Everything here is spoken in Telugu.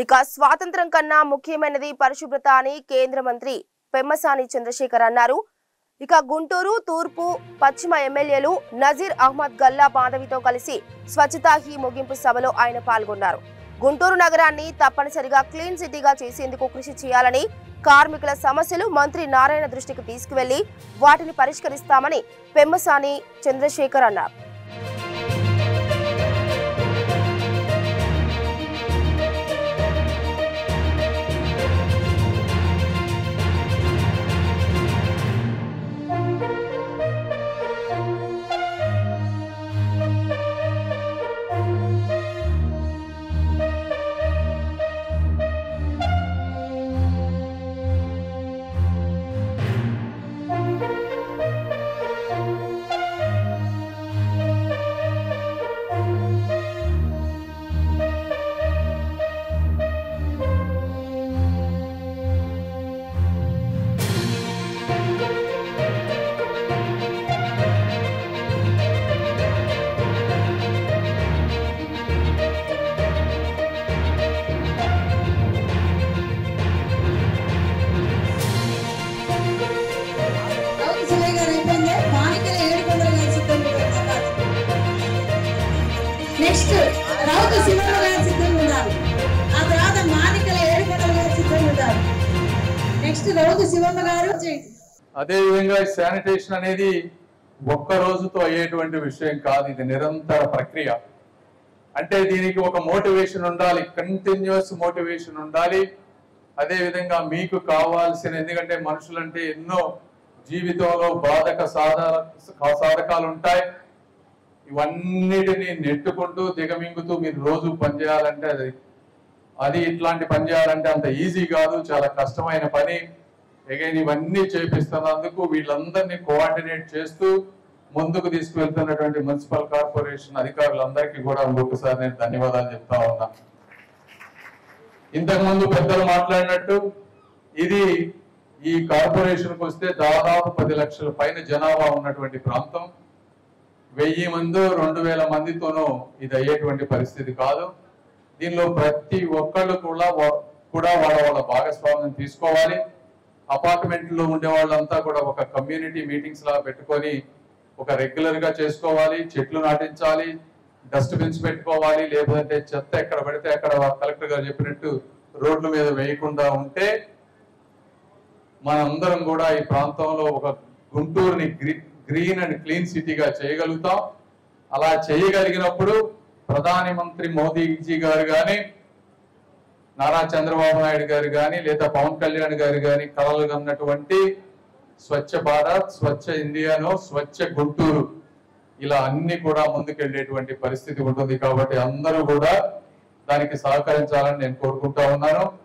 ఇక స్వాతంత్రం కన్నా ముఖ్యమైనది పరిశుభ్రత అని కేంద్ర మంత్రి పెమ్మసాని చంద్రశేఖర్ అన్నారు. ఇక గుంటూరు తూర్పు పశ్చిమ ఎమ్మెల్యేలు నజీర్ అహ్మద్ గల్లా మాధవితో కలిసి స్వచ్ఛతా హీ ముగింపు సభలో ఆయన పాల్గొన్నారు. గుంటూరు నగరాన్ని తప్పనిసరిగా క్లీన్ సిటీగా చేసేందుకు కృషి చేయాలని, కార్మికుల సమస్యలు మంత్రి నారాయణ దృష్టికి తీసుకువెళ్లి వాటిని పరిష్కరిస్తామని పెమ్మసాని చంద్రశేఖర్ అన్నారు. నెక్స్ట్ రౌతు శివమ్మ గారు సిద్ధంగా ఉన్నారు. ఆ తర్వాత మానికల ఏడుకొండల గారు సిద్ధంగా ఉన్నారు. నెక్స్ట్ రౌతు శివమ్మ గారు. అదే విధంగా శానిటేషన్ అనేది ఒక్క రోజుతో అయ్యేటువంటి విషయం కాదు, ఇది నిరంతర ప్రక్రియ. అంటే దీనికి ఒక మోటివేషన్ ఉండాలి, కంటిన్యూస్ మోటివేషన్ ఉండాలి. అదే విధంగా మీకు కావాల్సిన, ఎందుకంటే మనుషులంటే ఎన్నో జీవితంలో బాధక సాధకాలు ఉంటాయి. ఇవన్నిటిని నెట్టుకుంటూ దిగమింగుతూ మీరు రోజు పనిచేయాలంటే అది ఇట్లాంటి పని చేయాలంటే అంత ఈజీ కాదు, చాలా కష్టమైన పని. అగైన్ ఇవన్నీ చేపిస్తున్నందుకు వీళ్ళందరినీ కోఆర్డినేట్ చేస్తూ ముందుకు తీసుకువెళ్తున్నటువంటి మున్సిపల్ కార్పొరేషన్ అధికారులందరికీ కూడా ఇంకొకసారి నేను ధన్యవాదాలు చెప్తా ఉన్నా. ఇంతకుముందు పెద్దలు మాట్లాడినట్టు ఇది ఈ కార్పొరేషన్కి వస్తే దాదాపు 10 లక్షల పైన జనాభా ఉన్నటువంటి ప్రాంతం. 1000 మంది 2000 మందితోనూ ఇది అయ్యేటువంటి పరిస్థితి కాదు. దీనిలో ప్రతి ఒక్కళ్ళు కూడా వాళ్ళ భాగస్వామ్యం తీసుకోవాలి. అపార్ట్మెంట్లో ఉండే వాళ్ళంతా కూడా ఒక కమ్యూనిటీ మీటింగ్స్ లా పెట్టుకొని ఒక రెగ్యులర్ గా చేసుకోవాలి. చెట్లు నాటించాలి, డస్ట్బిన్స్ పెట్టుకోవాలి. లేదంటే చెత్త ఎక్కడ పడితే అక్కడ కలెక్టర్ గారు చెప్పినట్టు రోడ్ల మీద వేయకుండా ఉంటే మనందరం కూడా ఈ ప్రాంతంలో ఒక గుంటూరుని గ్రీన్ అండ్ క్లీన్ సిటీగా చేయగలుగుతాం. అలా చేయగలిగినప్పుడు ప్రధాని మంత్రి మోదీజీ గారు కానీ, నారా చంద్రబాబు నాయుడు గారు కానీ, లేదా పవన్ కళ్యాణ్ గారు కానీ కలలు కన్నటువంటి స్వచ్ఛ భారత్, స్వచ్ఛ ఇండియాను, స్వచ్ఛ గుంటూరు, ఇలా అన్ని కూడా ముందుకెళ్లేటువంటి పరిస్థితి ఉంటుంది. కాబట్టి అందరూ కూడా దానికి సహకరించాలని నేను కోరుకుంటా ఉన్నాను.